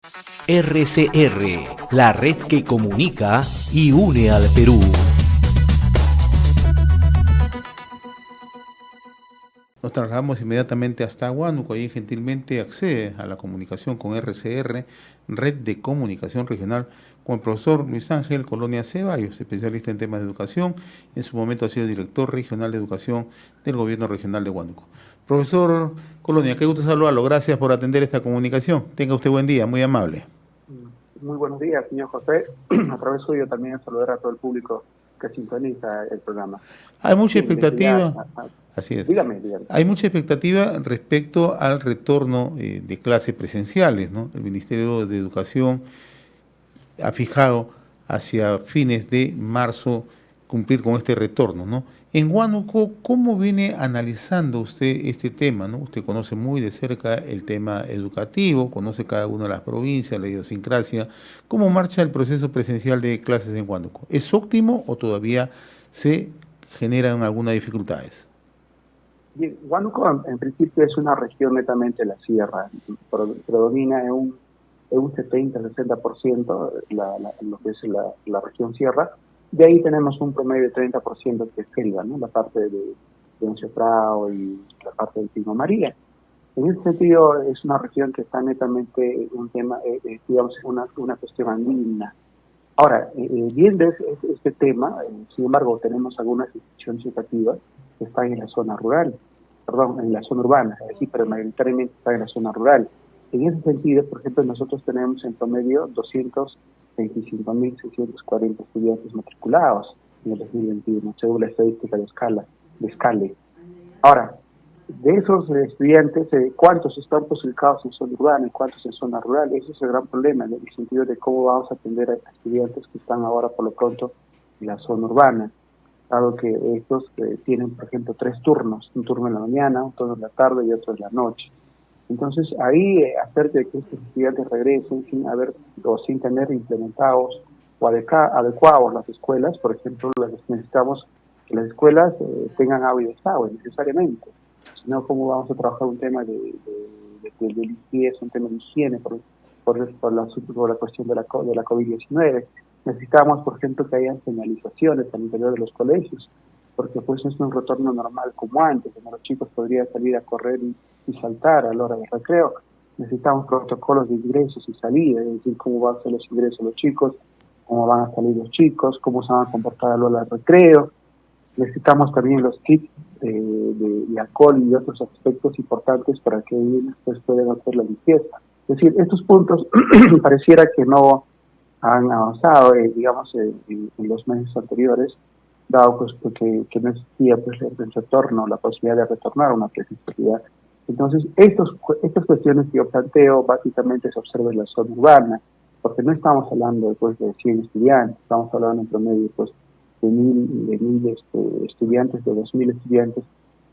RCR, la red que comunica y une al Perú. Nos trasladamos inmediatamente hasta Huánuco y gentilmente accede a la comunicación con RCR, Red de Comunicación Regional, con el profesor Luis Ángel Colonia Ceballos, especialista en temas de educación. En su momento ha sido director regional de educación del Gobierno Regional de Huánuco. Profesor Colonia, qué gusto saludarlo. Gracias por atender esta comunicación. Tenga usted buen día, muy amable. Muy buenos días, señor José. A través suyo también saludar a todo el público que sintoniza el programa. Hay mucha expectativa. Así es. Dígame. Hay mucha expectativa respecto al retorno de clases presenciales, ¿no? El Ministerio de Educación ha fijado hacia fines de marzo cumplir con este retorno, ¿no? En Huánuco, ¿cómo viene analizando usted este tema, ¿no? Usted conoce muy de cerca el tema educativo, conoce cada una de las provincias, la idiosincrasia. ¿Cómo marcha el proceso presencial de clases en Huánuco? ¿Es óptimo o todavía se generan algunas dificultades? Bien, Huánuco en principio es una región netamente de la sierra, predomina en un 70-60% lo que es la región sierra. De ahí tenemos un promedio de 30% que es selva, ¿no? La parte de Leoncio Prado y la parte del Pino María. En ese sentido es una región que está netamente un tema, digamos, una cuestión andina. Ahora, viendo este tema, sin embargo, tenemos algunas instituciones educativas que están en la zona rural, en la zona urbana, es decir, pero mayoritariamente están en la zona rural. En ese sentido, por ejemplo, nosotros tenemos en promedio 225.640 estudiantes matriculados en el 2021, según la estadística de Scale. Ahora, de esos estudiantes, ¿cuántos están ubicados en zona urbana y cuántos en zona rural? Ese es el gran problema, en el sentido de cómo vamos a atender a estudiantes que están ahora, por lo pronto, en la zona urbana, dado que estos tienen, por ejemplo, 3 turnos, un turno en la mañana, un turno en la tarde y otro en la noche. Entonces, ahí, hacer de que estos estudiantes regresen sin tener implementados o adecuados las escuelas, por ejemplo, necesitamos que las escuelas tengan agua y desagüe necesariamente, sino cómo vamos a trabajar un tema de limpieza, un tema de higiene por la cuestión de la COVID-19. Necesitamos, por ejemplo, que haya señalizaciones al interior de los colegios, porque pues no es un retorno normal como antes, donde los chicos podrían salir a correr y saltar a la hora del recreo. Necesitamos protocolos de ingresos y salida, es decir, cómo van a ser los ingresos los chicos, cómo van a salir los chicos, cómo se van a comportar a la hora del recreo. Necesitamos también los kits de alcohol y otros aspectos importantes para que ellos pues, puedan hacer la limpieza. Es decir, estos puntos pareciera que no han avanzado, digamos, en los meses anteriores, dado pues, que no existía pues, el retorno, la posibilidad de retornar a una presencialidad. Entonces, estas cuestiones que yo planteo básicamente se observan en la zona urbana, porque no estamos hablando pues, de 100 estudiantes, estamos hablando en promedio pues, de 1.000 estudiantes, de 2.000 estudiantes,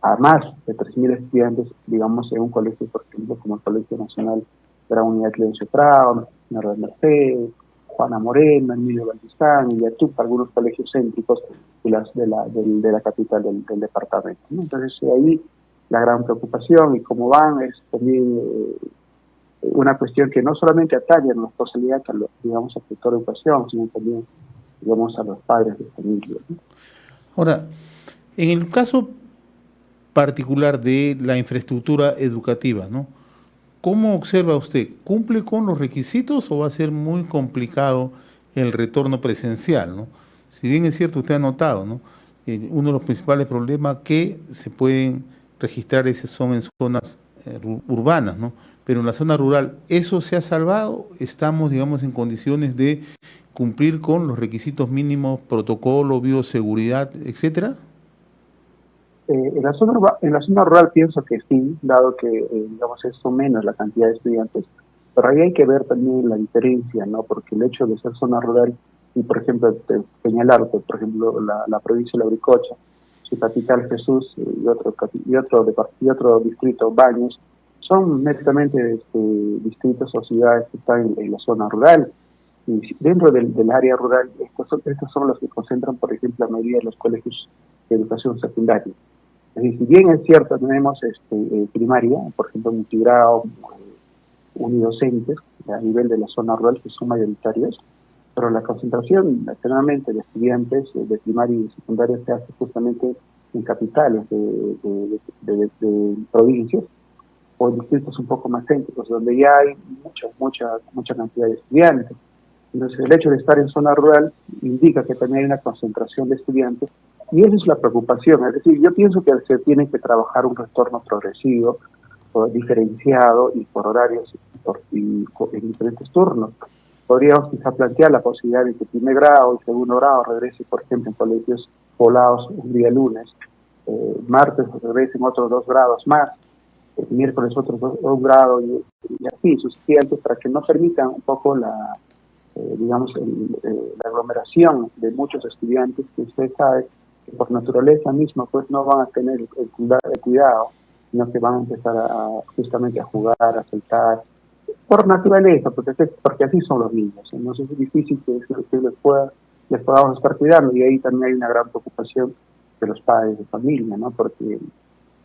a más de 3.000 estudiantes, digamos, en un colegio, por ejemplo, como el Colegio Nacional de la Unidad Leoncio Prado, General Mercedes, Juana Moreno, Emilio Valdizán, y Yatup, algunos colegios céntricos de la capital del departamento, ¿no? Entonces, ahí la gran preocupación y cómo van es también una cuestión que no solamente atañe a la responsabilidad, digamos, al sector de educación, sino también, digamos, a los padres de familia, ¿no? Ahora, en el caso particular de la infraestructura educativa, ¿no? ¿Cómo observa usted? ¿Cumple con los requisitos o va a ser muy complicado el retorno presencial, ¿no? Si bien es cierto, usted ha notado, ¿no? Uno de los principales problemas que se pueden registrar son en zonas urbanas, ¿no? Pero en la zona rural, ¿eso se ha salvado? ¿Estamos, digamos, en condiciones de cumplir con los requisitos mínimos, protocolo, bioseguridad, etcétera? En la zona rural pienso que sí, dado que, digamos, es menos la cantidad de estudiantes, pero ahí hay que ver también la diferencia, ¿no? Porque el hecho de ser zona rural, y por ejemplo, señalarte, por ejemplo, la provincia de Lauricocha, su capital Jesús y otro distrito, Baños, son netamente distritos o ciudades que están en la zona rural. Y dentro del área rural, estos son los que concentran, por ejemplo, la mayoría de los colegios de educación secundaria. Es decir, si bien es cierto, tenemos primaria, por ejemplo, Multigrado, unidocentes a nivel de la zona rural, que son mayoritarios, pero la concentración generalmente de estudiantes de primaria y secundaria se hace justamente en capitales de provincias o en distritos un poco más céntricos, donde ya hay mucha cantidad de estudiantes. Entonces, el hecho de estar en zona rural indica que también hay una concentración de estudiantes, y esa es la preocupación. Es decir, yo pienso que se tiene que trabajar un retorno progresivo, diferenciado y por horarios y en diferentes turnos. Podríamos quizá plantear la posibilidad de que primer grado y segundo grado regrese, por ejemplo, en colegios poblados un día lunes, martes regresen otros 2 grados más, miércoles otros 2 grados y así suficientes para que no permitan un poco la aglomeración de muchos estudiantes que usted sabe que por naturaleza misma pues no van a tener el cuidado, sino que van a empezar justamente a jugar, a saltar, por naturaleza, porque así son los niños. Entonces es difícil que les podamos estar cuidando, y ahí también hay una gran preocupación de los padres de familia, ¿no? Porque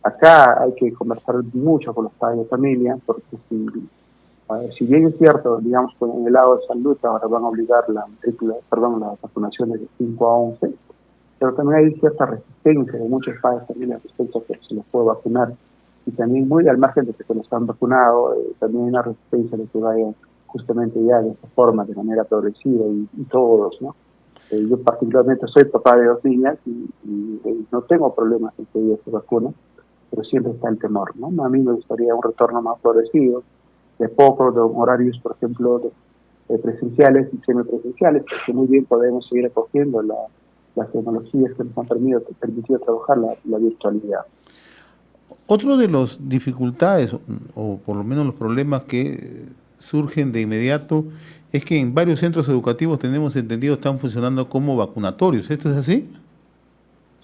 acá hay que conversar mucho con los padres de familia, porque si bien es cierto, digamos, en el lado de salud ahora van a obligar las vacunaciones de 5 a 11, pero también hay cierta resistencia de muchos padres de familia respecto a que se les puede vacunar, y también muy al margen de que se los han vacunado, también hay una resistencia de que vayan justamente ya de esta forma, de manera progresiva, y todos, ¿no? Yo particularmente soy papá de 2 niñas y no tengo problemas en que ellas se vacunen, pero siempre está el temor, ¿no? A mí me gustaría un retorno más progresivo, de poco, de horarios, por ejemplo, de presenciales y semipresenciales, porque muy bien podemos seguir acogiendo las tecnologías que nos han permitido trabajar la virtualidad. Otro de las dificultades, o por lo menos los problemas que surgen de inmediato, es que en varios centros educativos, tenemos entendido, están funcionando como vacunatorios. ¿Esto es así?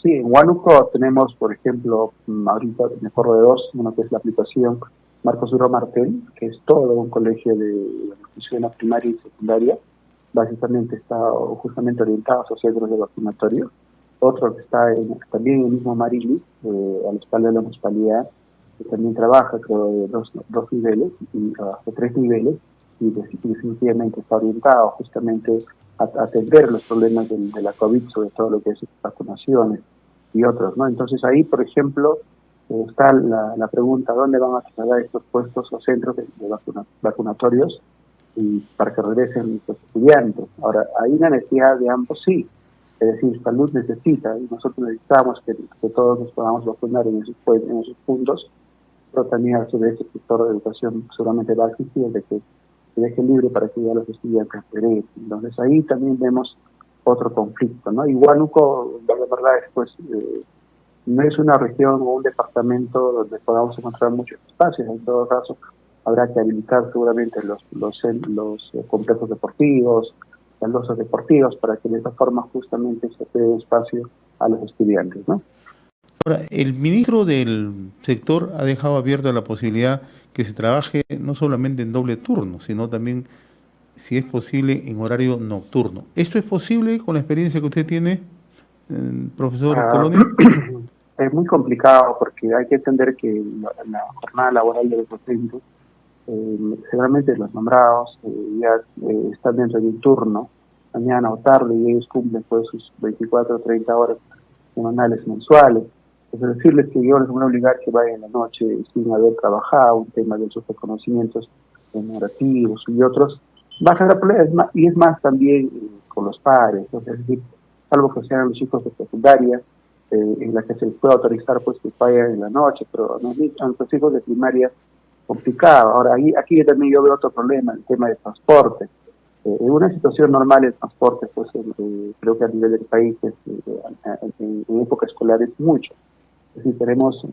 Sí, en Huánuco tenemos, por ejemplo, ahorita me acuerdo de 2, una que es la aplicación Marcos Duro Martel, que es todo un colegio de educación primaria y secundaria, básicamente está justamente orientado a centros de vacunatorio. Otro que está también en el mismo Marili, a la espalda de la municipalidad, que también trabaja, creo, de dos niveles, de 3 niveles, y definitivamente está orientado justamente a atender los problemas de la COVID, sobre todo lo que es vacunaciones y otros, ¿no? Entonces ahí, por ejemplo, está la pregunta: ¿dónde van a trasladar estos puestos o centros de vacunatorios y para que regresen los estudiantes? Ahora, hay una necesidad de ambos, sí. Es decir, salud necesita, y nosotros necesitamos que todos nos podamos vacunar en esos puntos, pero también a su vez el sector de educación seguramente va a existir de que se deje libre para que ya los estudiantes regresen. Entonces ahí también vemos otro conflicto, ¿no? Y Huánuco, la verdad es pues no es una región o un departamento donde podamos encontrar muchos espacios. En todo caso, habrá que habilitar seguramente los complejos deportivos, las losas deportivas, para que de esa forma justamente se dé espacio a los estudiantes, ¿no? Ahora, el ministro del sector ha dejado abierta la posibilidad que se trabaje no solamente en doble turno, sino también, si es posible, en horario nocturno. ¿Esto es posible con la experiencia que usted tiene, profesor Colonia? Es muy complicado, porque hay que entender que la jornada laboral de los docentes, generalmente los nombrados ya están dentro de un turno, mañana o tarde, y ellos cumplen pues sus 24 o 30 horas semanales mensuales. Es decirles que yo les voy a obligar que vayan en la noche sin haber trabajado un tema de sus conocimientos narrativos y otros, va a ser problema, y es más también con los padres. Es decir, salvo que sean los chicos de secundaria, en la que se les puede autorizar pues que vayan en la noche, pero a los hijos de primaria, complicado. Ahora, aquí también yo veo otro problema, el tema de transporte. En una situación normal el transporte, pues creo que a nivel del país en época escolar es mucho. Es decir, tenemos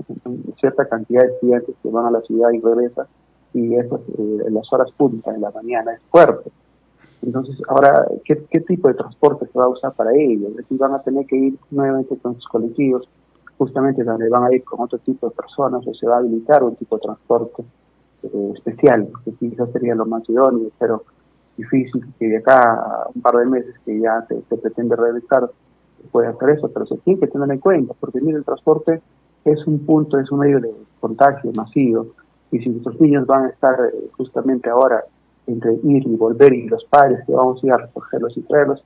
cierta cantidad de estudiantes que van a la ciudad y regresan, y eso en las horas punta de la mañana es fuerte. Entonces, ahora, ¿qué tipo de transporte se va a usar para ellos? Es decir, van a tener que ir nuevamente con sus colectivos, justamente donde van a ir con otro tipo de personas, o se va a habilitar un tipo de transporte especial, que quizás sería lo más idóneo, pero difícil que de acá a un par de meses que ya se pretende realizar se puede hacer eso, pero se tiene que tener en cuenta, porque mire, el transporte es un punto, es un medio de contagio masivo, Y si nuestros niños van a estar justamente ahora entre ir y volver, y los padres que vamos a ir a recogerlos y traerlos,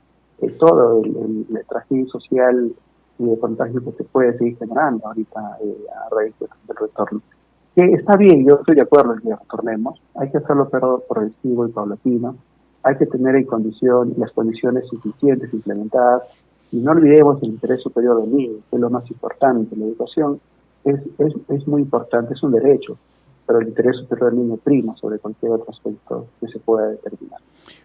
todo el trajín social y de contagio que se puede seguir generando ahorita a raíz del retorno. Que está bien, yo estoy de acuerdo en que retornemos, hay que hacerlo pero progresivo y paulatino, hay que tener las condiciones suficientes implementadas, y no olvidemos el interés superior del niño, que es lo más importante. La educación es muy importante, es un derecho, pero el interés superior del niño prima sobre cualquier otro aspecto que se pueda determinar.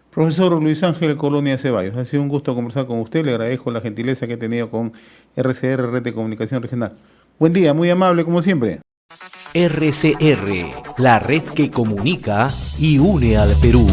Profesor Luis Ángel Colonia Ceballos, ha sido un gusto conversar con usted, le agradezco la gentileza que he tenido con RCR, Red de Comunicación Regional. Buen día, muy amable como siempre. RCR, la red que comunica y une al Perú.